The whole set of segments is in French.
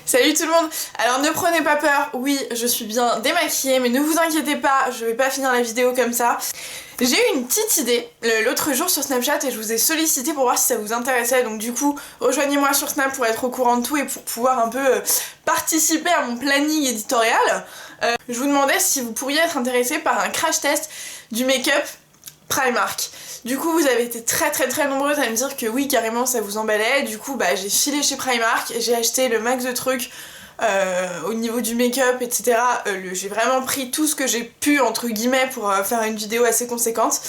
Salut tout le monde. Alors ne prenez pas peur, oui je suis bien démaquillée, mais ne vous inquiétez pas, je vais pas finir la vidéo comme ça. J'ai eu une petite idée l'autre jour sur Snapchat et je vous ai sollicité pour voir si ça vous intéressait, donc du coup rejoignez-moi sur Snap pour être au courant de tout et pour pouvoir un peu participer à mon planning éditorial. Je vous demandais si vous pourriez être intéressé par un crash test du make-up Primark. Du coup vous avez été très nombreuses à me dire que oui carrément ça vous emballait, du coup bah j'ai filé chez Primark, j'ai acheté le max de trucs au niveau du make-up etc. J'ai vraiment pris tout ce que j'ai pu entre guillemets pour faire une vidéo assez conséquente.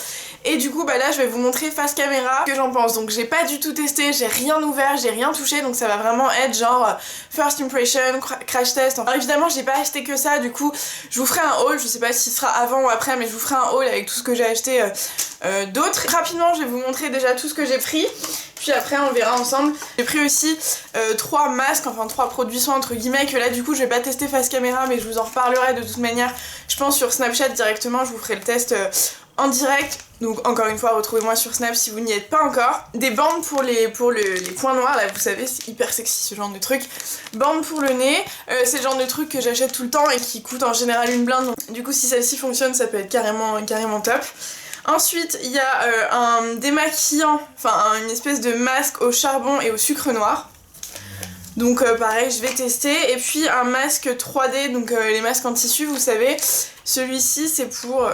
Et du coup bah là je vais vous montrer face caméra ce que j'en pense. Donc j'ai pas du tout testé, j'ai rien ouvert, j'ai rien touché, donc ça va vraiment être genre first impression, crash test. Alors évidemment j'ai pas acheté que ça, du coup je vous ferai un haul, je sais pas si ce sera avant ou après mais je vous ferai un haul avec tout ce que j'ai acheté d'autres. Rapidement je vais vous montrer déjà tout ce que j'ai pris, puis après on verra ensemble. J'ai pris aussi 3 masques, enfin 3 produits soins entre guillemets, que là du coup je vais pas tester face caméra mais je vous en reparlerai de toute manière, je pense sur Snapchat directement, je vous ferai le test en direct. Donc encore une fois retrouvez-moi sur Snap si vous n'y êtes pas encore. Des bandes pour les points noirs, là vous savez c'est hyper sexy ce genre de truc. Bandes pour le nez, c'est le genre de truc que j'achète tout le temps et qui coûte en général une blinde, donc du coup si celle-ci fonctionne ça peut être carrément top. Ensuite il y a un démaquillant, enfin une espèce de masque au charbon et au sucre noir. Donc pareil je vais tester. Et puis un masque 3D, donc les masques en tissu vous savez, celui-ci c'est pour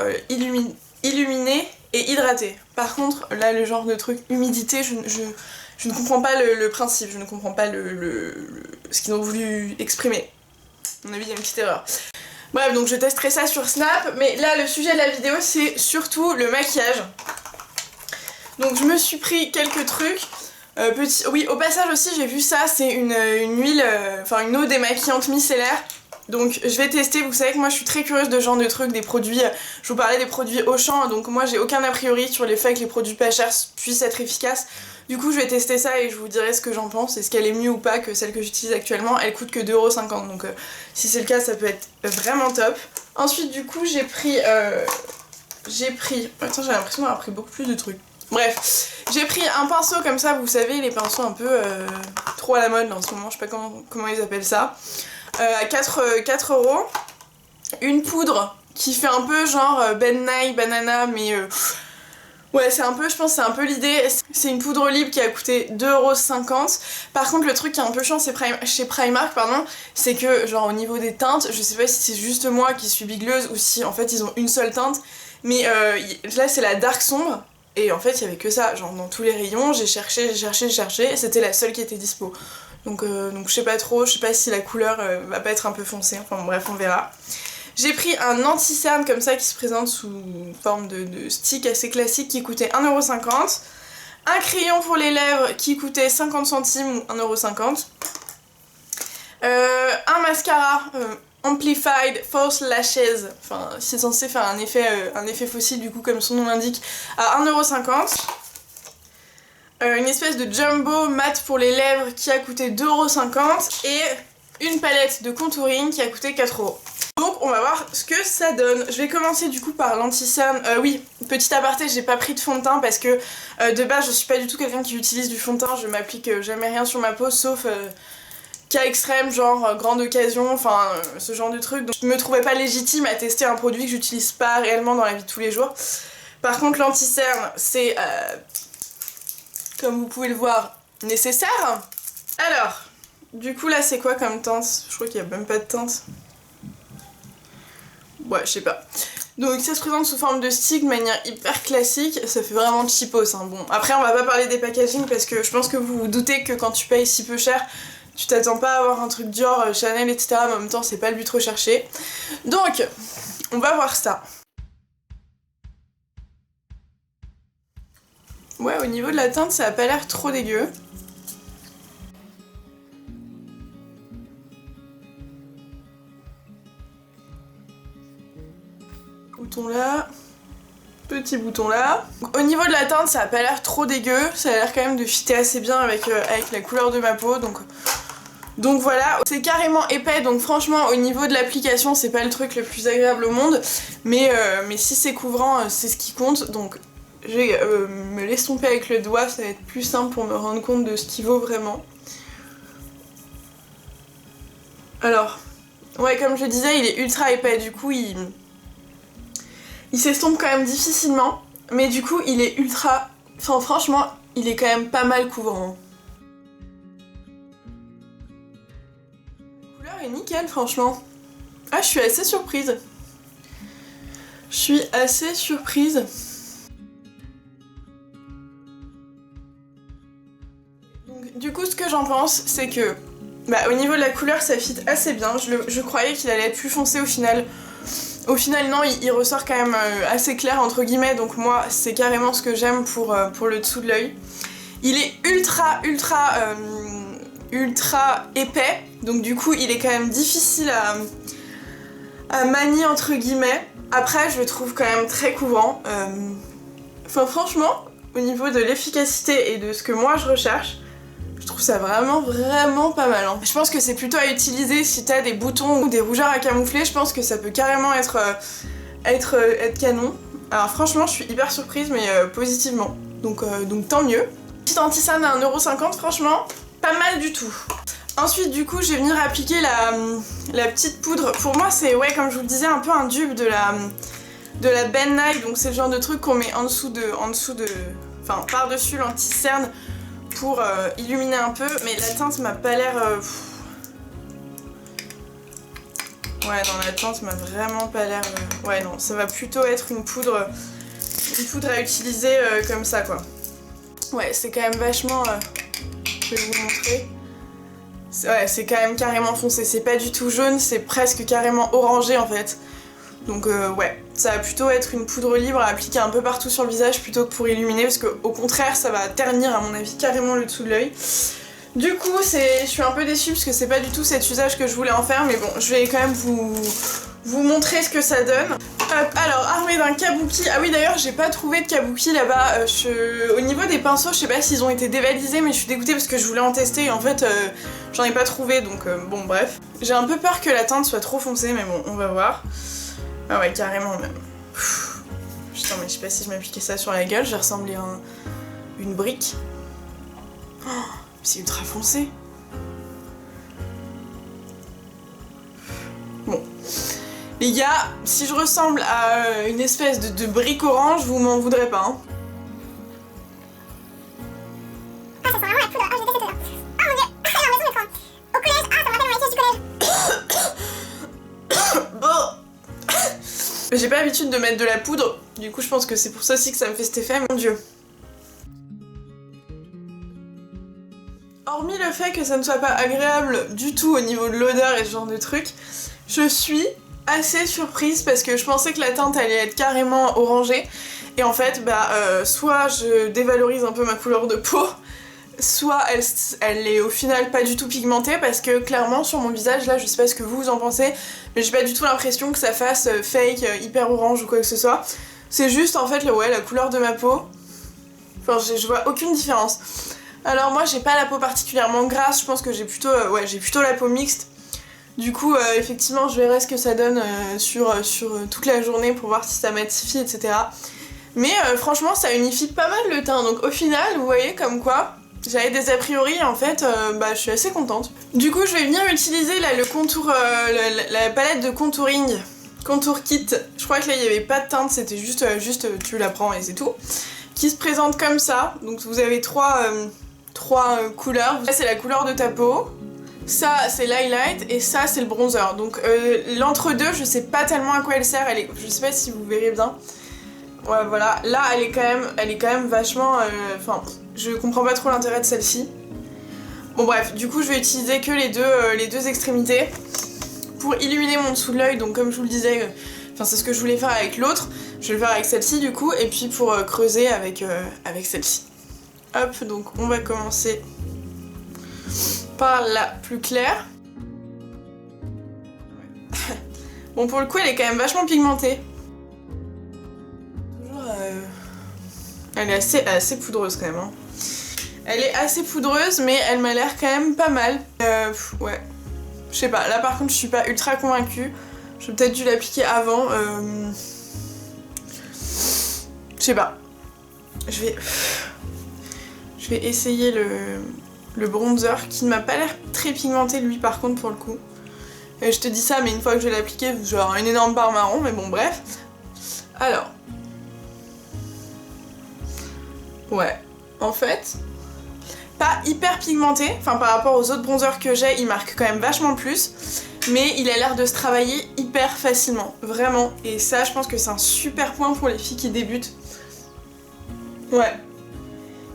illuminer et hydrater. Par contre là le genre de truc humidité je ne comprends pas le principe, je ne comprends pas ce qu'ils ont voulu exprimer. À mon avis il y a une petite erreur. Bref, donc je testerai ça sur Snap, mais là le sujet de la vidéo c'est surtout le maquillage. Donc je me suis pris quelques trucs. Oui, au passage aussi j'ai vu ça, c'est une huile, enfin une eau démaquillante micellaire. Donc je vais tester, vous savez que moi je suis très curieuse de ce genre de trucs, des produits, je vous parlais des produits Auchan, donc moi j'ai aucun a priori sur les faits que les produits pas chers puissent être efficaces. Du coup je vais tester ça et je vous dirai ce que j'en pense, est-ce qu'elle est mieux ou pas que celle que j'utilise actuellement. Elle coûte que 2,50€, donc si c'est le cas ça peut être vraiment top. Ensuite du coup j'ai pris... Attends, j'ai l'impression d'avoir pris beaucoup plus de trucs. Bref, j'ai pris un pinceau comme ça, vous savez les pinceaux un peu trop à la mode là, en ce moment, je sais pas comment ils appellent ça. À 4€. Une poudre qui fait un peu genre Ben Nye banana, mais ouais c'est un peu, je pense c'est un peu l'idée. C'est une poudre libre qui a coûté 2,50€. Par contre le truc qui est un peu chiant chez Primark pardon, c'est que genre au niveau des teintes, je sais pas si c'est juste moi qui suis bigleuse ou si en fait ils ont une seule teinte, mais là c'est la dark sombre. Et en fait il y avait que ça, genre dans tous les rayons, j'ai cherché, et c'était la seule qui était dispo. Donc je sais pas trop, je sais pas si la couleur va pas être un peu foncée, enfin bref on verra. J'ai pris un anti-cerne comme ça qui se présente sous forme de stick assez classique qui coûtait 1,50€. Un crayon pour les lèvres qui coûtait 50 centimes ou 1,50€. Un mascara Amplified False Lashes, enfin c'est censé faire un effet fossile du coup comme son nom l'indique, à 1,50€. Une espèce de jumbo mat pour les lèvres qui a coûté 2,50€ et une palette de contouring qui a coûté 4€. Donc on va voir ce que ça donne. Je vais commencer du coup par l'anti-cerne. Oui, petit aparté, j'ai pas pris de fond de teint parce que de base je suis pas du tout quelqu'un qui utilise du fond de teint, je m'applique jamais rien sur ma peau sauf cas extrême, genre grande occasion, enfin ce genre de truc. Donc je me trouvais pas légitime à tester un produit que j'utilise pas réellement dans la vie de tous les jours. Par contre l'anti-cerne c'est... comme vous pouvez le voir, nécessaire. Alors, du coup là c'est quoi comme teinte? Je crois qu'il n'y a même pas de teinte. Ouais, je sais pas. Donc ça se présente sous forme de stick de manière hyper classique, ça fait vraiment cheapos hein. Bon, après on va pas parler des packaging parce que je pense que vous vous doutez que quand tu payes si peu cher, tu t'attends pas à avoir un truc Dior, Chanel etc. Mais en même temps c'est pas le but recherché. Donc, on va voir ça. Ouais, au niveau de la teinte, ça a pas l'air trop dégueu. Bouton là. Petit bouton là. Au niveau de la teinte, ça a pas l'air trop dégueu. Ça a l'air quand même de fitter assez bien avec la couleur de ma peau. Donc voilà. C'est carrément épais, donc franchement, au niveau de l'application, c'est pas le truc le plus agréable au monde. Mais si c'est couvrant, c'est ce qui compte. Donc je vais me l'estomper avec le doigt, ça va être plus simple pour me rendre compte de ce qui vaut vraiment. Alors, ouais, comme je disais, il est ultra épais, du coup il s'estompe quand même difficilement, mais du coup il est ultra... Enfin franchement, il est quand même pas mal couvrant. La couleur est nickel franchement. Ah, je suis assez surprise. Je suis assez surprise. Donc, du coup, ce que j'en pense, c'est que au niveau de la couleur, ça fit assez bien. Je croyais qu'il allait être plus foncé au final. Au final, non, il ressort quand même assez clair, entre guillemets. Donc moi, c'est carrément ce que j'aime pour le dessous de l'œil. Il est ultra épais. Donc du coup, il est quand même difficile à manier, entre guillemets. Après, je le trouve quand même très couvrant. Enfin, franchement, au niveau de l'efficacité et de ce que moi je recherche, je trouve ça vraiment pas mal. Hein. Je pense que c'est plutôt à utiliser si t'as des boutons ou des rougeurs à camoufler. Je pense que ça peut carrément être canon. Alors franchement, je suis hyper surprise, mais positivement. Donc tant mieux. Petit anti-cerne à 1,50€, franchement, pas mal du tout. Ensuite, du coup, je vais venir appliquer la petite poudre. Pour moi, c'est, ouais, comme je vous le disais, un peu un dupe de la Ben Nye. Donc c'est le genre de truc qu'on met en dessous de... Enfin, par-dessus l'anti-cerne pour illuminer un peu. Mais la teinte m'a pas l'air... Ouais, non, la teinte m'a vraiment pas l'air... Ouais, non, ça va plutôt être une poudre à utiliser comme ça, quoi. Ouais, c'est quand même vachement... Je vais vous montrer. Ouais, c'est quand même carrément foncé, c'est pas du tout jaune, c'est presque carrément orangé en fait. Donc ouais, ça va plutôt être une poudre libre à appliquer un peu partout sur le visage plutôt que pour illuminer, parce qu'au contraire ça va ternir à mon avis carrément le dessous de l'œil. Du coup je suis un peu déçue parce que c'est pas du tout cet usage que je voulais en faire, mais bon, je vais quand même vous montrer ce que ça donne. Hop, alors armée d'un kabuki. Ah oui, d'ailleurs j'ai pas trouvé de kabuki là-bas. Au niveau des pinceaux, je sais pas s'ils ont été dévalisés, mais je suis dégoûtée parce que je voulais en tester et en fait j'en ai pas trouvé, donc bon bref. J'ai un peu peur que la teinte soit trop foncée, mais bon, on va voir. Ah ouais, carrément même. Putain, mais je sais pas si je m'appliquais ça sur la gueule, j'ai ressemblé à une brique. Oh, c'est ultra foncé. Bon. Les gars, si je ressemble à une espèce de brique orange, vous m'en voudrez pas, hein. Ah, ça sent vraiment la poudre. Oh, je déteste ça. Oh mon dieu. Ah, la maison, mais au collège. Ah, ça me rappelle mon étiage du collège. Bon. J'ai pas l'habitude de mettre de la poudre, du coup je pense que c'est pour ça aussi que ça me fait cet effet, mon dieu. Hormis le fait que ça ne soit pas agréable du tout au niveau de l'odeur et ce genre de trucs, je suis assez surprise parce que je pensais que la teinte allait être carrément orangée et en fait soit je dévalorise un peu ma couleur de peau, soit elle est au final pas du tout pigmentée, parce que clairement sur mon visage là, je sais pas ce que vous en pensez, mais j'ai pas du tout l'impression que ça fasse fake, hyper orange ou quoi que ce soit. C'est juste en fait la couleur de ma peau. Enfin je vois aucune différence. Alors moi j'ai pas la peau particulièrement grasse, je pense que j'ai plutôt la peau mixte. Du coup effectivement je verrai ce que ça donne sur toute la journée pour voir si ça matifie, etc. Mais franchement ça unifie pas mal le teint, donc au final vous voyez comme quoi j'avais des a priori et en fait je suis assez contente. Du coup je vais venir utiliser là le contour, la palette de contouring, contour kit. Je crois que là il n'y avait pas de teinte, c'était juste tu la prends et c'est tout. Qui se présente comme ça, donc vous avez trois couleurs. Ça c'est la couleur de ta peau, ça c'est l'highlight et ça c'est le bronzer. Donc l'entre-deux je sais pas tellement à quoi elle sert, je sais pas si vous verrez bien. Ouais voilà, là elle est quand même vachement... Enfin, je comprends pas trop l'intérêt de celle-ci. Bon bref, du coup je vais utiliser que les deux extrémités pour illuminer mon dessous de l'œil, donc comme je vous le disais, c'est ce que je voulais faire avec l'autre, je vais le faire avec celle-ci du coup, et puis pour creuser avec celle-ci. Hop, donc on va commencer par la plus claire. Bon pour le coup elle est quand même vachement pigmentée. Elle est assez poudreuse quand même. Hein. Elle est assez poudreuse mais elle m'a l'air quand même pas mal. Ouais. Je sais pas, là par contre je suis pas ultra convaincue. J'aurais peut-être dû l'appliquer avant. Je sais pas. Je vais essayer le bronzer qui ne m'a pas l'air très pigmenté lui par contre pour le coup. Et je te dis ça, mais une fois que je vais l'appliquer, je vais avoir une énorme barre marron, mais bon, bref. Alors. Ouais. En fait, pas hyper pigmenté. Enfin, par rapport aux autres bronzers que j'ai, il marque quand même vachement plus. Mais il a l'air de se travailler hyper facilement. Vraiment. Et ça, je pense que c'est un super point pour les filles qui débutent. Ouais.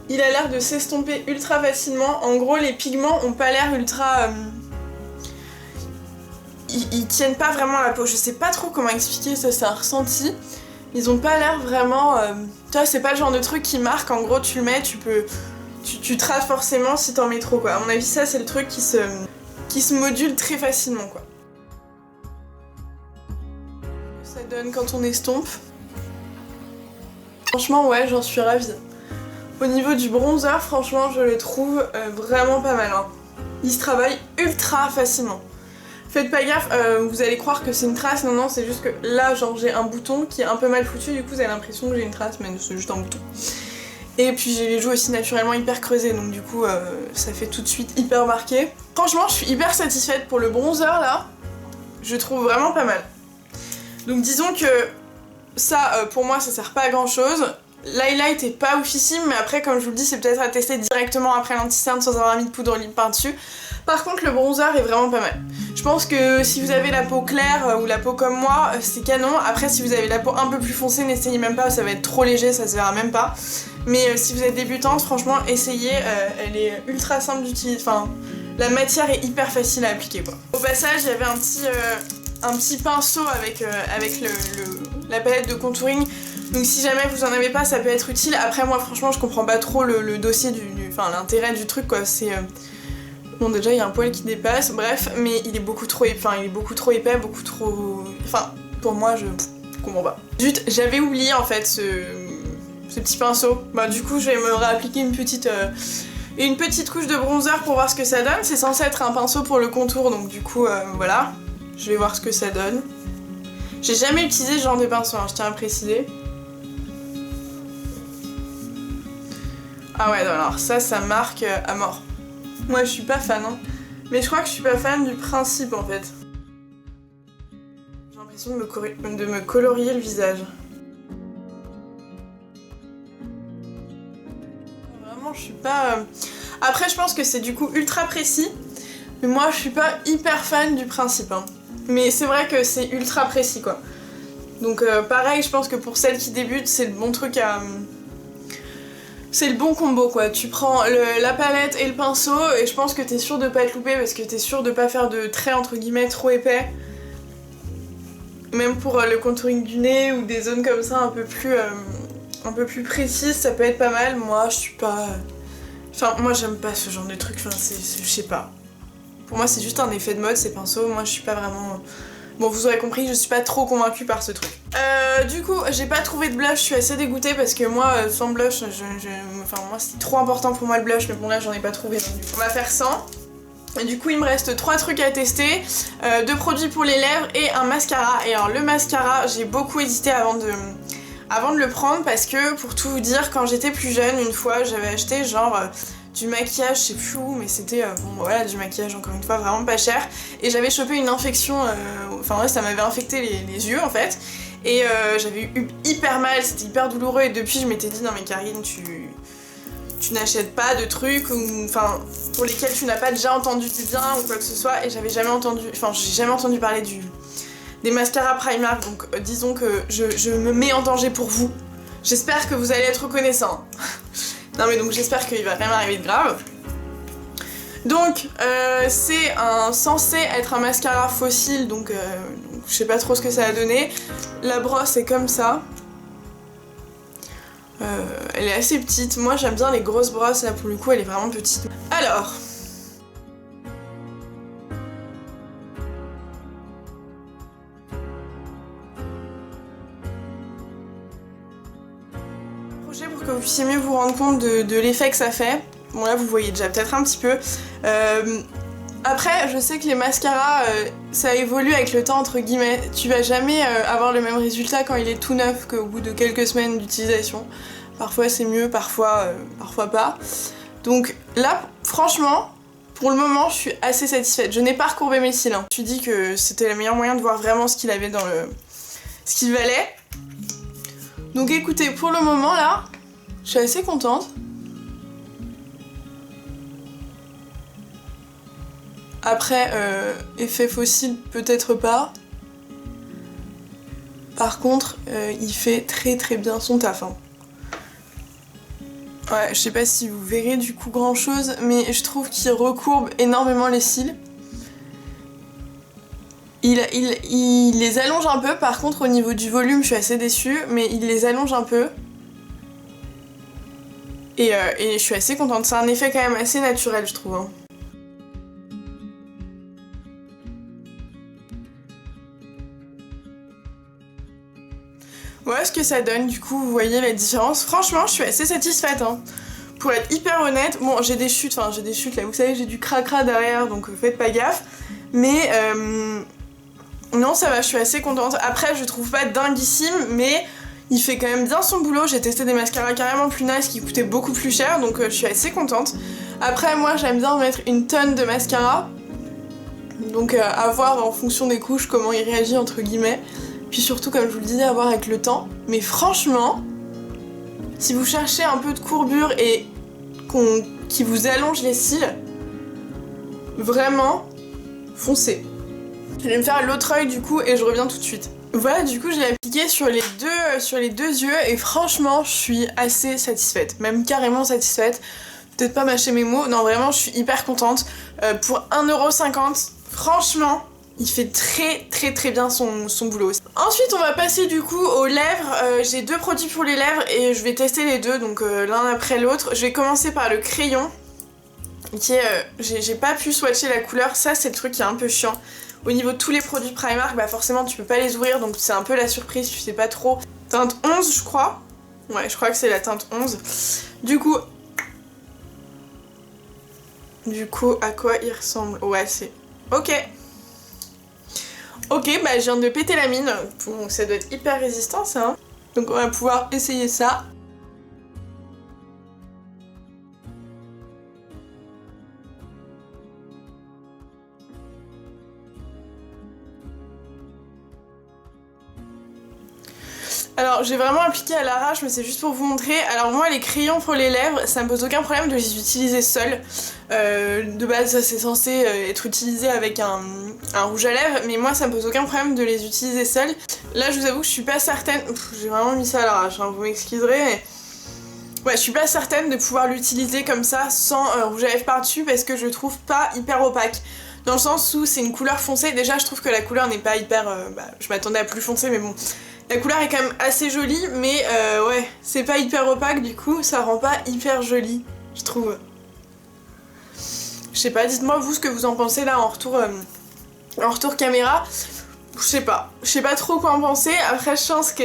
Il a l'air de s'estomper ultra facilement. En gros, les pigments ont pas l'air ultra... Ils tiennent pas vraiment à la peau. Je sais pas trop comment expliquer ça, c'est un ressenti. Ils ont pas l'air vraiment... Tu vois, c'est pas le genre de truc qui marque. En gros, tu le mets, tu traces forcément si t'en mets trop, quoi. À mon avis, ça, c'est le truc qui se module très facilement, quoi. Ça donne quand on estompe. Franchement, ouais, j'en suis ravie. Au niveau du bronzer, franchement, je le trouve vraiment pas mal, hein. Il se travaille ultra facilement. Faites pas gaffe, vous allez croire que c'est une trace, non, c'est juste que là, genre, j'ai un bouton qui est un peu mal foutu, du coup, vous avez l'impression que j'ai une trace, mais c'est juste un bouton. Et puis j'ai les joues aussi naturellement hyper creusées, donc du coup, ça fait tout de suite hyper marqué. Franchement, je suis hyper satisfaite pour le bronzer, là. Je trouve vraiment pas mal. Donc disons que ça, pour moi, ça sert pas à grand chose. L'highlight est pas oufissime, mais après, comme je vous le dis, c'est peut-être à tester directement après l'anti-cerne sans avoir mis de poudre libre par-dessus. Par contre, le bronzer est vraiment pas mal. Je pense que si vous avez la peau claire ou la peau comme moi, c'est canon. Après, si vous avez la peau un peu plus foncée, n'essayez même pas, ça va être trop léger, ça se verra même pas. Mais si vous êtes débutante, franchement, essayez, elle est ultra simple d'utiliser. Enfin, la matière est hyper facile à appliquer, quoi. Au passage, il y avait un petit pinceau avec la palette de contouring. Donc si jamais vous en avez pas, ça peut être utile. Après, moi, franchement, je comprends pas trop le dossier enfin, l'intérêt du truc, quoi. C'est... Bon, déjà, il y a un poil qui dépasse, bref, mais il est beaucoup trop épais, beaucoup trop... Enfin, pour moi, je comprends pas. Zut, j'avais oublié, en fait, ce petit pinceau. Bah, du coup, je vais me réappliquer une petite couche de bronzer pour voir ce que ça donne. C'est censé être un pinceau pour le contour, donc du coup, voilà. Je vais voir ce que ça donne. J'ai jamais utilisé ce genre de pinceau, hein, je tiens à préciser. Ah ouais, non, alors ça marque à mort. Moi je suis pas fan, hein. Mais je crois que je suis pas fan du principe en fait. J'ai l'impression de me colorier le visage. Vraiment je suis pas... Après je pense que c'est du coup ultra précis. Mais moi je suis pas hyper fan du principe, hein. Mais c'est vrai que c'est ultra précis quoi. Donc pareil, je pense que pour celles qui débutent, c'est le bon truc à... C'est le bon combo quoi, tu prends la palette et le pinceau et je pense que t'es sûr de pas te louper parce que t'es sûr de pas faire de traits entre guillemets trop épais. Même pour le contouring du nez ou des zones comme ça un peu plus précises, ça peut être pas mal. Moi je suis pas... Enfin moi j'aime pas ce genre de truc, enfin je sais pas. Pour moi c'est juste un effet de mode ces pinceaux, moi je suis pas vraiment... Bon vous aurez compris, je suis pas trop convaincue par ce truc. Du coup j'ai pas trouvé de blush, je suis assez dégoûtée parce que moi sans blush, enfin moi c'est trop important pour moi le blush, mais bon là j'en ai pas trouvé. Donc, on va faire sans. Et du coup il me reste 3 trucs à tester, 2 produits pour les lèvres et un mascara. Et alors le mascara j'ai beaucoup hésité avant de le prendre parce que pour tout vous dire, quand j'étais plus jeune, une fois j'avais acheté genre... du maquillage, je sais plus où, mais c'était bon voilà, du maquillage encore une fois vraiment pas cher. Et j'avais chopé une infection, enfin ouais, ça m'avait infecté les yeux en fait. Et j'avais eu hyper mal, c'était hyper douloureux. Et depuis je m'étais dit non mais Karine, tu n'achètes pas de trucs enfin pour lesquels tu n'as pas déjà entendu du bien ou quoi que ce soit. Et j'ai jamais entendu parler des mascaras Primark. Donc disons que je me mets en danger pour vous. J'espère que vous allez être reconnaissants. Non mais donc j'espère qu'il va rien m'arriver de grave. Donc c'est censé être un mascara fossile, donc je sais pas trop ce que ça a donné. La brosse est comme ça. Elle est assez petite. Moi j'aime bien les grosses brosses, là pour le coup elle est vraiment petite. Alors... pour que vous puissiez mieux vous rendre compte de l'effet que ça fait. Bon là vous voyez déjà peut-être un petit peu. Après je sais que les mascaras ça évolue avec le temps entre guillemets. Tu vas jamais avoir le même résultat quand il est tout neuf qu'au bout de quelques semaines d'utilisation. Parfois c'est mieux, parfois pas. Donc là franchement Pour le moment, je suis assez satisfaite. Je n'ai pas recourbé mes cils. Hein. Je me suis dit que c'était le meilleur moyen de voir vraiment ce qu'il avait dans le... ce qu'il valait. Donc écoutez, pour le moment là, je suis assez contente. Après, effet fossile, peut-être pas. Par contre, il fait très bien son taf. Hein. Ouais, je sais pas si vous verrez du coup grand chose, mais je trouve qu'il recourbe énormément les cils. Il les allonge un peu, par contre au niveau du volume je suis assez déçue, mais il les allonge un peu. Et je suis assez contente, c'est un effet quand même assez naturel je trouve. Hein. Voilà ce que ça donne, du coup vous voyez la différence. Franchement je suis assez satisfaite. Hein. Pour être hyper honnête, bon j'ai des chutes là, vous savez j'ai du cracra derrière donc faites pas gaffe. Mais non ça va, je suis assez contente. Après je trouve pas dinguissime mais il fait quand même bien son boulot. J'ai testé des mascaras carrément plus nice qui coûtaient beaucoup plus cher donc je suis assez contente. Après moi j'aime bien mettre une tonne de mascara. Donc à voir en fonction des couches comment il réagit entre guillemets. Puis surtout comme je vous le disais à voir avec le temps. Mais franchement, si vous cherchez un peu de courbure et qui vous allonge les cils, vraiment, foncez. Je vais me faire l'autre œil du coup et je reviens tout de suite. Voilà, du coup je l'ai appliqué sur les deux yeux et franchement je suis assez satisfaite, même carrément satisfaite. Peut-être pas mâcher mes mots, non vraiment je suis hyper contente. Pour 1,50€, franchement, il fait très bien son boulot. Ensuite on va passer du coup aux lèvres. J'ai deux produits pour les lèvres et je vais tester les deux, donc l'un après l'autre. Je vais commencer par le crayon, qui est... j'ai pas pu swatcher la couleur, ça c'est le truc qui est un peu chiant. Au niveau de tous les produits Primark, bah forcément tu peux pas les ouvrir, donc c'est un peu la surprise, tu sais pas trop. Teinte 11 je crois. Ouais, je crois que c'est la teinte 11. Du coup, à quoi il ressemble? Ouais, c'est... Ok. Ok, bah je viens de péter la mine, donc ça doit être hyper résistant ça. Hein. Donc on va pouvoir essayer ça. Alors j'ai vraiment appliqué à l'arrache mais c'est juste pour vous montrer. Alors moi les crayons pour les lèvres ça me pose aucun problème de les utiliser seuls. De base ça c'est censé être utilisé avec un rouge à lèvres mais moi ça me pose aucun problème de les utiliser seuls. Là je vous avoue que je suis pas certaine, j'ai vraiment mis ça à l'arrache hein, vous m'excuserez mais... Ouais je suis pas certaine de pouvoir l'utiliser comme ça sans rouge à lèvres par dessus parce que je le trouve pas hyper opaque. Dans le sens où c'est une couleur foncée, déjà je trouve que la couleur n'est pas hyper... je m'attendais à plus foncé mais bon... La couleur est quand même assez jolie, mais ouais, c'est pas hyper opaque, du coup, ça rend pas hyper joli, je trouve. Je sais pas, dites-moi vous ce que vous en pensez là en retour caméra. Je sais pas trop quoi en penser. Après, je pense que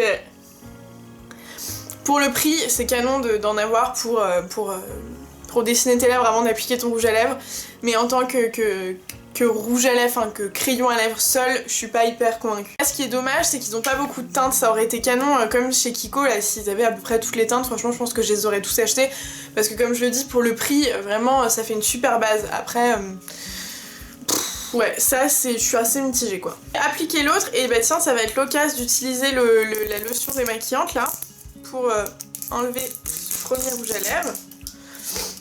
pour le prix, c'est canon d'en avoir pour dessiner tes lèvres avant d'appliquer ton rouge à lèvres. Mais en tant que rouge à lèvres, enfin que crayon à lèvres seul, je suis pas hyper convaincue. Ce qui est dommage, c'est qu'ils ont pas beaucoup de teintes, ça aurait été canon comme chez Kiko, là, s'ils avaient à peu près toutes les teintes, franchement je pense que je les aurais tous achetés, parce que comme je le dis, pour le prix, vraiment, ça fait une super base. Après, ouais, ça je suis assez mitigée quoi. Appliquer l'autre, et bah tiens, ça va être l'occasion d'utiliser la lotion démaquillante là, pour enlever ce premier rouge à lèvres.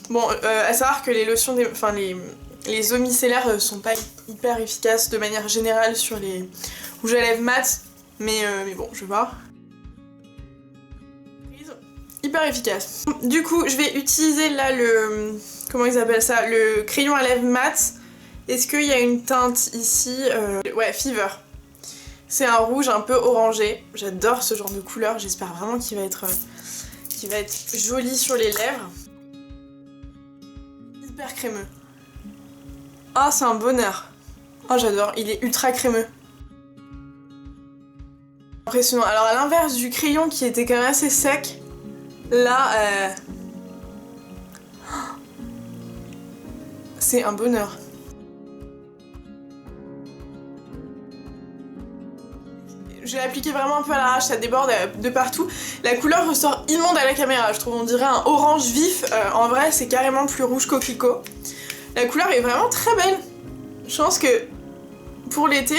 Bon, à savoir que les lotions, les eaux micellaires sont pas hyper efficaces de manière générale sur les rouges à lèvres mat, mais bon, je vais voir. Hyper efficace. Du coup, je vais utiliser là comment ils appellent ça? Le crayon à lèvres mat. Est-ce qu'il y a une teinte ici? Ouais, Fever. C'est un rouge un peu orangé. J'adore ce genre de couleur, j'espère vraiment qu'il va être joli sur les lèvres. Hyper crémeux. Ah, c'est un bonheur. Oh, j'adore, il est ultra crémeux. Impressionnant. Alors, à l'inverse du crayon qui était quand même assez sec, là, c'est un bonheur. J'ai appliqué vraiment un peu à l'arrache, ça déborde de partout. La couleur ressort immonde à la caméra, je trouve, on dirait un orange vif. En vrai, c'est carrément plus rouge qu'au Kiko. La couleur est vraiment très belle. Je pense que pour l'été,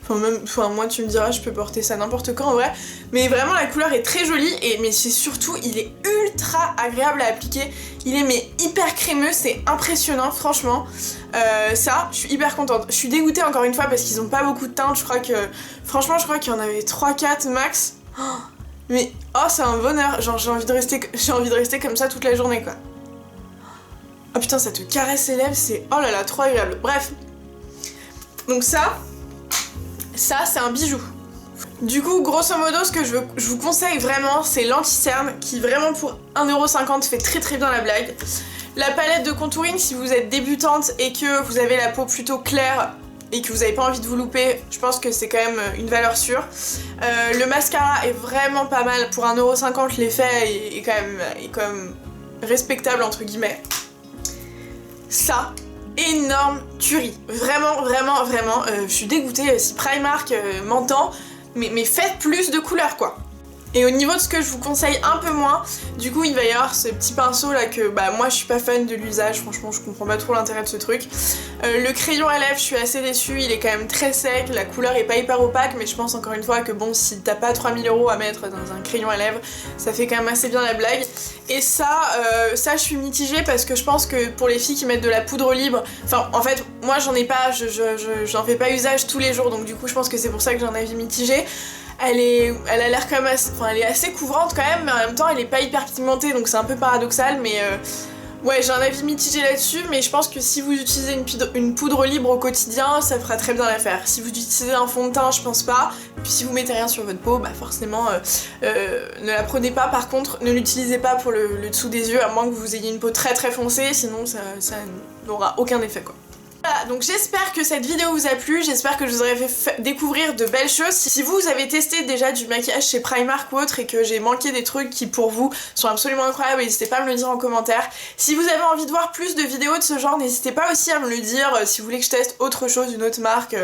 enfin moi tu me diras, je peux porter ça n'importe quand en vrai, mais vraiment la couleur est très jolie, mais c'est surtout, il est ultra agréable à appliquer. Il est mais hyper crémeux, c'est impressionnant franchement. Ça, je suis hyper contente. Je suis dégoûtée encore une fois parce qu'ils ont pas beaucoup de teintes. Franchement je crois qu'il y en avait 3-4 max. Mais oh, c'est un bonheur, genre j'ai envie de rester comme ça toute la journée quoi. Oh putain, ça te caresse les lèvres, c'est oh là là, trop agréable. Bref. Donc ça c'est un bijou. Du coup, grosso modo, ce que je vous conseille vraiment, c'est l'anti-cerne qui vraiment pour 1,50€ fait très très bien la blague. La palette de contouring, si vous êtes débutante et que vous avez la peau plutôt claire et que vous n'avez pas envie de vous louper, je pense que c'est quand même une valeur sûre. Le mascara est vraiment pas mal. Pour 1,50€, l'effet est quand même respectable entre guillemets. Ça, énorme tuerie. Vraiment, vraiment, vraiment. Je suis dégoûtée si Primark m'entend, mais faites plus de couleurs quoi. Et au niveau de ce que je vous conseille un peu moins, du coup il va y avoir ce petit pinceau là que moi je suis pas fan de l'usage, franchement je comprends pas trop l'intérêt de ce truc. Le crayon à lèvres, je suis assez déçue, il est quand même très sec, la couleur est pas hyper opaque, mais je pense encore une fois que bon, si t'as pas 3000€ à mettre dans un crayon à lèvres, ça fait quand même assez bien la blague. Et ça je suis mitigée parce que je pense que pour les filles qui mettent de la poudre libre, enfin en fait moi j'en ai pas, j'en fais pas usage tous les jours, donc du coup je pense que c'est pour ça que j'ai un avis mitigé. Elle a l'air quand même elle est assez couvrante quand même, mais en même temps elle est pas hyper pigmentée, donc c'est un peu paradoxal, mais ouais, j'ai un avis mitigé là-dessus, mais je pense que si vous utilisez une poudre libre au quotidien, ça fera très bien l'affaire. Si vous utilisez un fond de teint, je pense pas. Et puis si vous mettez rien sur votre peau, forcément ne la prenez pas. Par contre, ne l'utilisez pas pour le dessous des yeux, à moins que vous ayez une peau très très foncée, sinon ça n'aura aucun effet quoi. Voilà, donc j'espère que cette vidéo vous a plu, j'espère que je vous aurai fait découvrir de belles choses. Si vous avez testé déjà du maquillage chez Primark ou autre et que j'ai manqué des trucs qui pour vous sont absolument incroyables, n'hésitez pas à me le dire en commentaire. Si vous avez envie de voir plus de vidéos de ce genre, n'hésitez pas aussi à me le dire. Si vous voulez que je teste autre chose, une autre marque,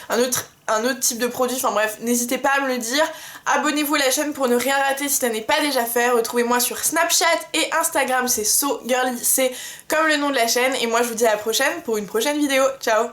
un autre type de produit, enfin bref, n'hésitez pas à me le dire. Abonnez-vous à la chaîne pour ne rien rater si ça n'est pas déjà fait. Retrouvez-moi sur Snapchat et Instagram, c'est SoGirly, c'est comme le nom de la chaîne. Et moi je vous dis à la prochaine pour une prochaine vidéo. Ciao!